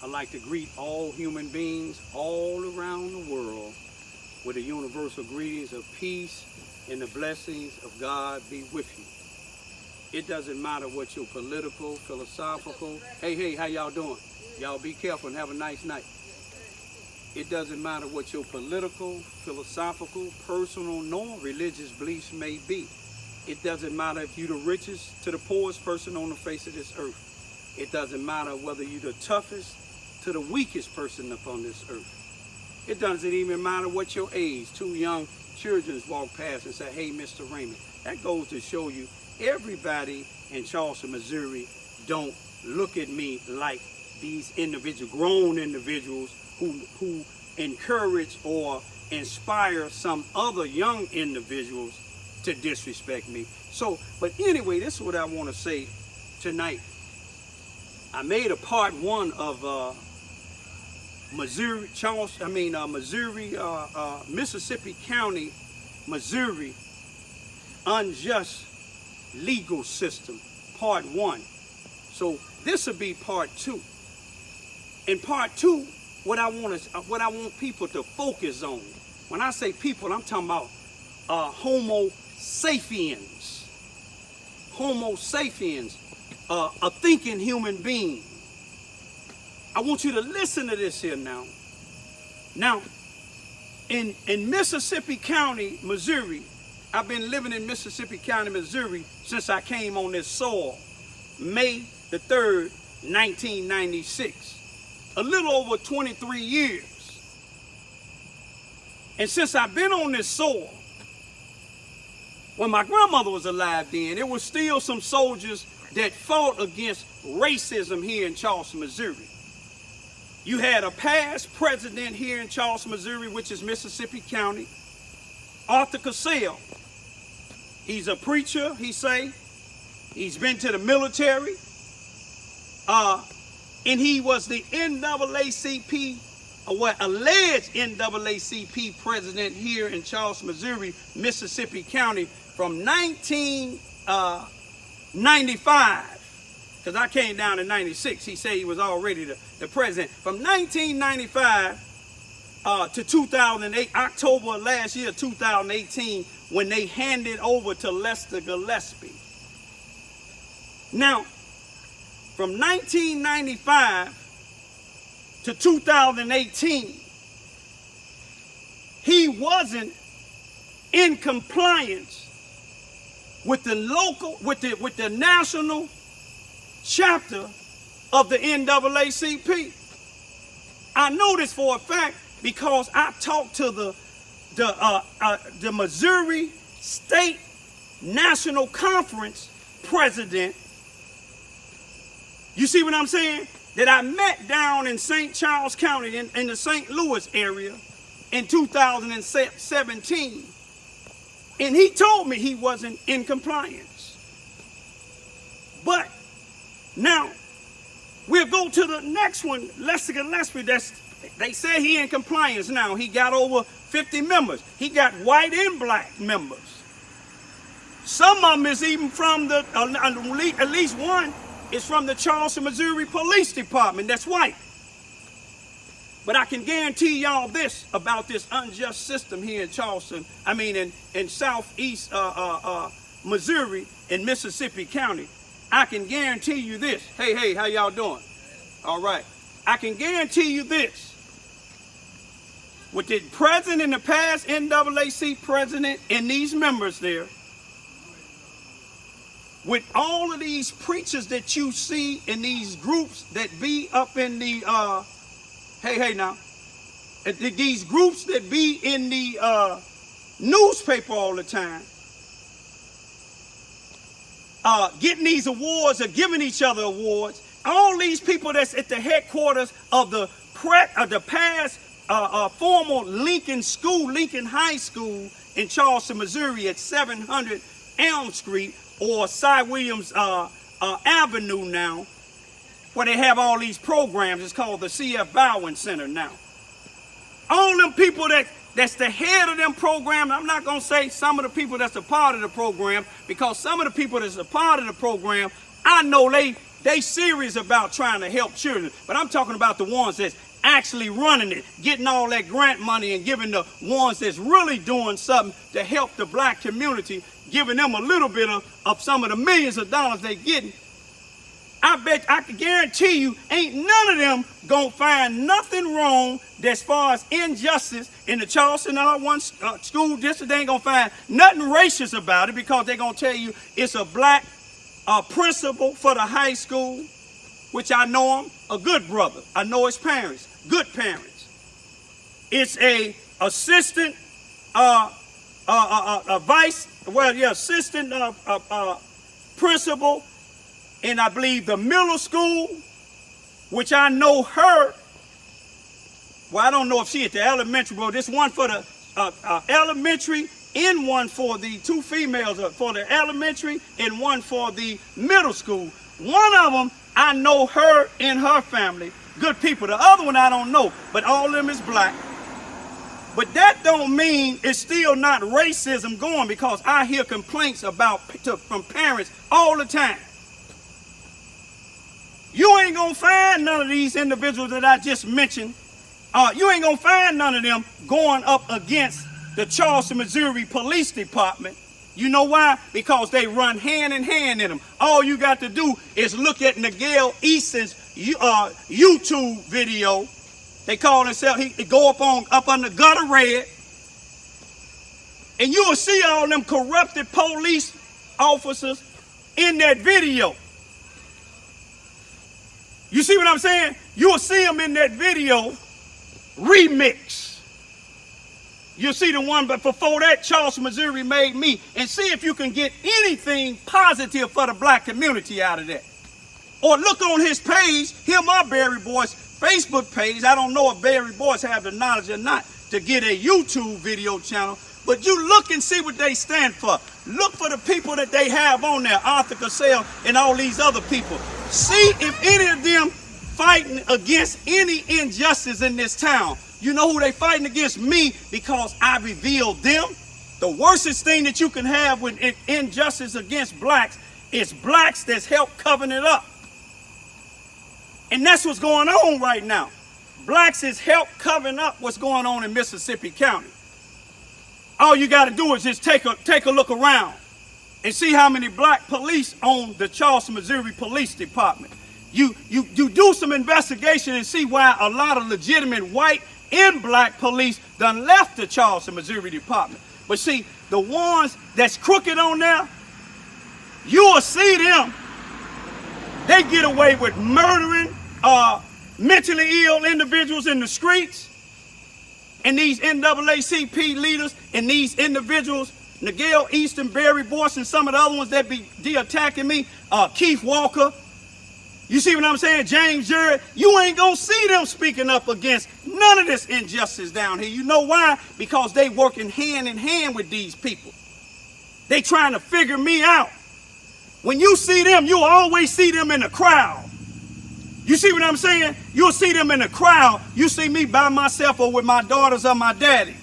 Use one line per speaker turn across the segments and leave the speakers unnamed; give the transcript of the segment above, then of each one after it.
I'd like to greet all human beings all around the world with the universal greetings of peace and the blessings of God be with you. It doesn't matter what your political, philosophical, hey, how y'all doing? Y'all be careful and have a nice night. It doesn't matter what your political, philosophical, personal, nor religious beliefs may be. It doesn't matter if you're the richest to the poorest person on the face of this earth. It doesn't matter whether you're the toughest to the weakest person upon this earth. It doesn't even matter what your age. Two young children walk past and say, hey, Mr. Raymond. That goes to show you everybody in Charleston, Missouri don't look at me like these individual, grown individuals who encourage or inspire some other young individuals to disrespect me. So, but anyway, this is what I want to say tonight. I made a part one of Mississippi County, Missouri, Unjust Legal System, part one. So this will be part two. In part two, what I want people to focus on. When I say people, I'm talking about Homo sapiens. Homo sapiens, a thinking human being. I want you to listen to this here now. Now, in Mississippi County, Missouri, I've been living in Mississippi County, Missouri since I came on this soil, May the 3rd, 1996. A little over 23 years. And since I've been on this soil, when my grandmother was alive then, there was still some soldiers that fought against racism here in Charleston, Missouri. You had a past president here in Charleston, Missouri, which is Mississippi County, Arthur Cassell. He's a preacher, he say. He's been to the military. And he was the NAACP, or what, alleged NAACP president here in Charleston, Missouri, Mississippi County from 1995. Because I came down in 96. He said he was already the president. From 1995 to 2008, October last year, 2018, when they handed over to Lester Gillespie. Now, from 1995 to 2018, he wasn't in compliance with the local, with the national chapter of the NAACP. I know this for a fact because I talked to the Missouri State National Conference president. You see what I'm saying? That I met down in St. Charles County in the St. Louis area in 2017. And he told me he wasn't in compliance. But now, we'll go to the next one, Lester Gillespie. They say he in compliance now. He got over 50 members. He got white and black members. Some of them is even from the, at least one is from the Charleston, Missouri Police Department. That's white. But I can guarantee y'all this about this unjust system here in Charleston, in southeast Missouri in Mississippi County. I can guarantee you this. Hey, how y'all doing? All right. I can guarantee you this. With the president in the past, NAACP president, and these members there, with all of these preachers that you see in these groups that be up in the, these groups that be in the newspaper all the time, getting these awards or giving each other awards, all these people that's at the headquarters of the past former Lincoln High School in Charleston, Missouri at 700 Elm Street or Cy Williams Avenue now, where they have all these programs. It's called the C.F. Bowen Center now. All them people that's the head of them programs, I'm not going to say some of the people that's a part of the program, because some of the people that's a part of the program, I know they They serious about trying to help children, but I'm talking about the ones that's actually running it, getting all that grant money and giving the ones that's really doing something to help the black community, giving them a little bit of some of the millions of dollars they getting. I can guarantee you ain't none of them gonna find nothing wrong as far as injustice in the Charleston R1 school district. They ain't gonna find nothing racist about it, because they're gonna tell you it's a black principal for the high school, which I know him, a good brother. I know his parents, good parents. It's a assistant assistant principal in, I believe, the middle school, which I know her. Well, I don't know if she at the elementary, but this one for the elementary, and one for the two females for the elementary, and one for the middle school. One of them, I know her and her family, good people. The other one I don't know, but all of them is black. But that don't mean it's still not racism going, because I hear complaints from parents all the time. You ain't gonna find none of these individuals that I just mentioned. You ain't gonna find none of them going up against the Charleston, Missouri Police Department. You know why? Because they run hand in hand in them. All you got to do is look at Miguel Easton's YouTube video. They call themselves, he go up under gutter red, and you will see all them corrupted police officers in that video. You see what I'm saying? You will see them in that video remix. You'll see the one, but before that, Charleston, Missouri Made Me, and see if you can get anything positive for the black community out of that. Or look on his page, him or Barry Boy's Facebook page. I don't know if Barry Boy's have the knowledge or not to get a YouTube video channel, but you look and see what they stand for. Look for the people that they have on there, Arthur Cassell and all these other people. See if any of them fighting against any injustice in this town. You know who they fighting against? Me, because I revealed them. The worstest thing that you can have with injustice against blacks is blacks that's helped covering it up. And that's what's going on right now. Blacks is help covering up what's going on in Mississippi County. All you got to do is just take a look around and see how many black police own the Charleston, Missouri Police Department. You do some investigation and see why a lot of legitimate white and black police done left the Charleston, Missouri Department. But see, the ones that's crooked on there, you will see them. They get away with murdering mentally ill individuals in the streets. And these NAACP leaders and these individuals, Miguel Easton, Barry Boyce, and some of the other ones that be attacking me, Keith Walker, you see what I'm saying? James Jarrett, you ain't gonna see them speaking up against none of this injustice down here. You know why? Because they working hand in hand with these people. They trying to figure me out. When you see them, you always see them in the crowd. You see what I'm saying? You'll see them in the crowd. You see me by myself or with my daughters or my daddy.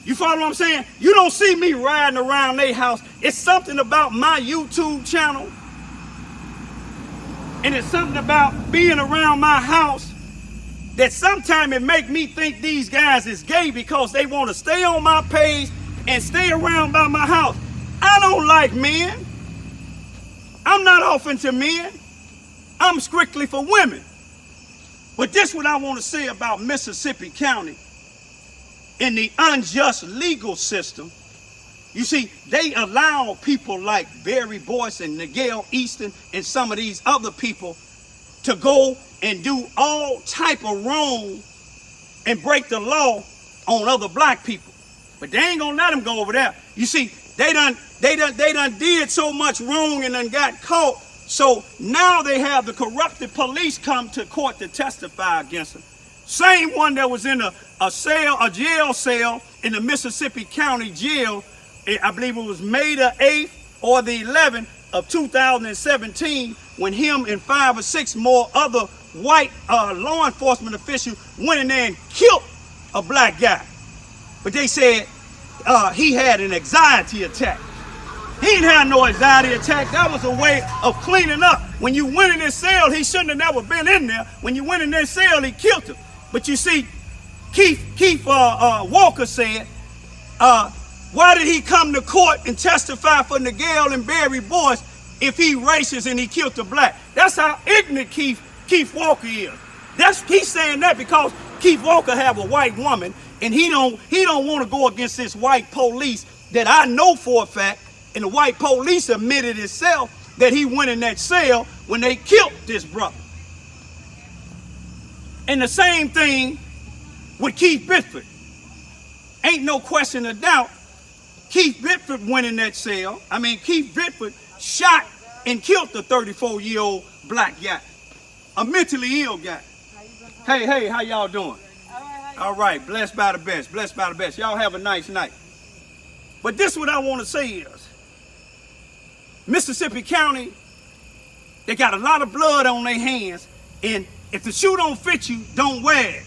You follow what I'm saying? You don't see me riding around their house. It's something about my YouTube channel, and it's something about being around my house that sometimes it make me think these guys is gay, because they want to stay on my page and stay around by my house. I don't like men. I'm not open to men. I'm strictly for women. But this is what I want to say about Mississippi County in the unjust legal system. You see, they allow people like Barry Boyce and Miguel Easton and some of these other people to go and do all type of wrong and break the law on other black people. But they ain't gonna let them go over there. You see, they done did so much wrong and done got caught. So now they have the corrupted police come to court to testify against them. Same one that was in a jail cell in the Mississippi County Jail. I believe it was May the 8th or the 11th of 2017, when him and 5 or 6 more other white law enforcement officials went in there and killed a black guy. But they said he had an anxiety attack. He didn't have no anxiety attack. That was a way of cleaning up. when you went in this cell, he shouldn't have never been in there. When you went in that cell, he killed him. But you see, Keith Walker said, why did he come to court and testify for Nigel and Barry Boyce if he racist and he killed the black? That's how ignorant Keith Walker is. He's saying that because Keith Walker have a white woman, and he don't want to go against this white police that I know for a fact, and the white police admitted itself that he went in that cell when they killed this brother. And the same thing with Keith Bickford. Ain't no question of doubt, Keith Bickford went in that cell. I mean, Keith Bickford shot and killed the 34-year-old black guy, a mentally ill guy. Hey, how y'all doing? All right, blessed by the best, blessed by the best. Y'all have a nice night. But this is what I want to say is, Mississippi County, they got a lot of blood on their hands, and if the shoe don't fit you, don't wear it.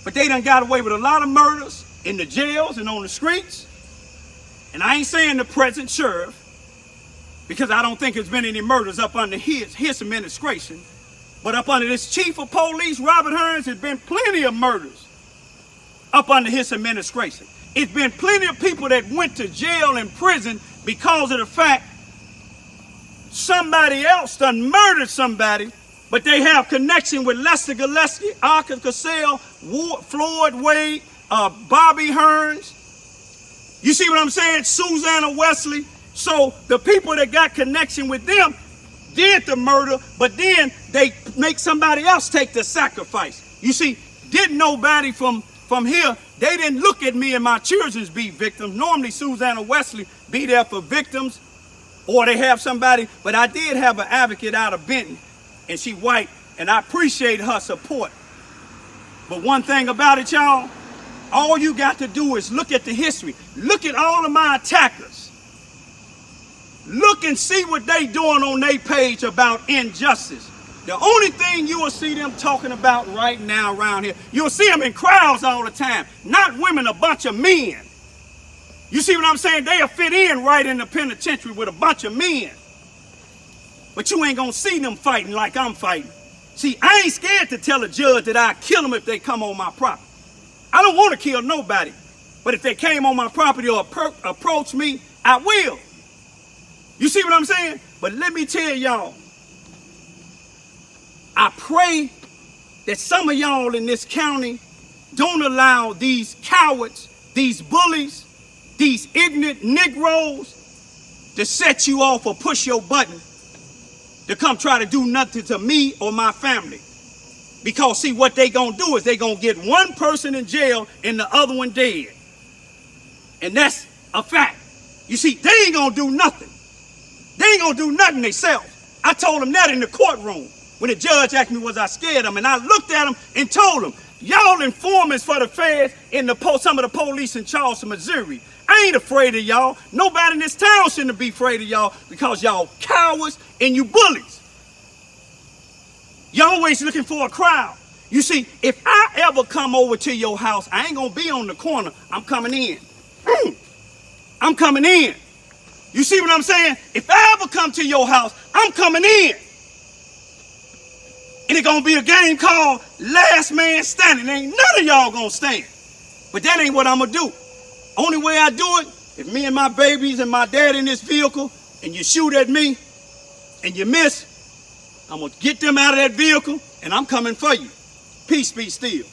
But they done got away with a lot of murders in the jails and on the streets. And I ain't saying the present sheriff, because I don't think there's been any murders up under his administration. But up under this chief of police, Robert Hearns, there's been plenty of murders up under his administration. It's been plenty of people that went to jail and prison because of the fact somebody else done murdered somebody, but they have connection with Lester Gillespie, Arthur Cassell, Floyd Wade, Bobby Hearns. You see what I'm saying? Susanna Wesley. So the people that got connection with them did the murder, but then they make somebody else take the sacrifice. You see, didn't nobody from here, they didn't look at me and my children be victims. Normally Susanna Wesley be there for victims, or they have somebody, but I did have an advocate out of Benton, and she white, and I appreciate her support. But one thing about it, y'all, all you got to do is look at the history. Look at all of my attackers. Look and see what they doing on their page about injustice. The only thing you will see them talking about right now around here, you'll see them in crowds all the time. Not women, a bunch of men. You see what I'm saying? They'll fit in right in the penitentiary with a bunch of men. But you ain't gonna see them fighting like I'm fighting. See, I ain't scared to tell a judge that I kill them if they come on my property. I don't want to kill nobody. But if they came on my property or approach me, I will. You see what I'm saying? But let me tell y'all, I pray that some of y'all in this county don't allow these cowards, these bullies, these ignorant Negroes to set you off or push your button to come try to do nothing to me or my family. Because see, what they gonna do is they gonna get one person in jail and the other one dead. And that's a fact. You see, they ain't gonna do nothing. They ain't gonna do nothing themselves. I told them that in the courtroom when the judge asked me was I scared them, and I looked at them and told them, y'all informants for the feds and some of the police in Charleston, Missouri. I ain't afraid of y'all. Nobody in this town shouldn't be afraid of y'all because y'all cowards and you bullies. Y'all always looking for a crowd. You see, if I ever come over to your house, I ain't gonna be on the corner. I'm coming in. I'm coming in. You see what I'm saying? If I ever come to your house, I'm coming in. And it's gonna be a game called Last Man Standing. Ain't none of y'all gonna stand. But that ain't what I'm gonna do. Only way I do it, if me and my babies and my dad in this vehicle, and you shoot at me, and you miss, I'm gonna get them out of that vehicle, and I'm coming for you. Peace be still.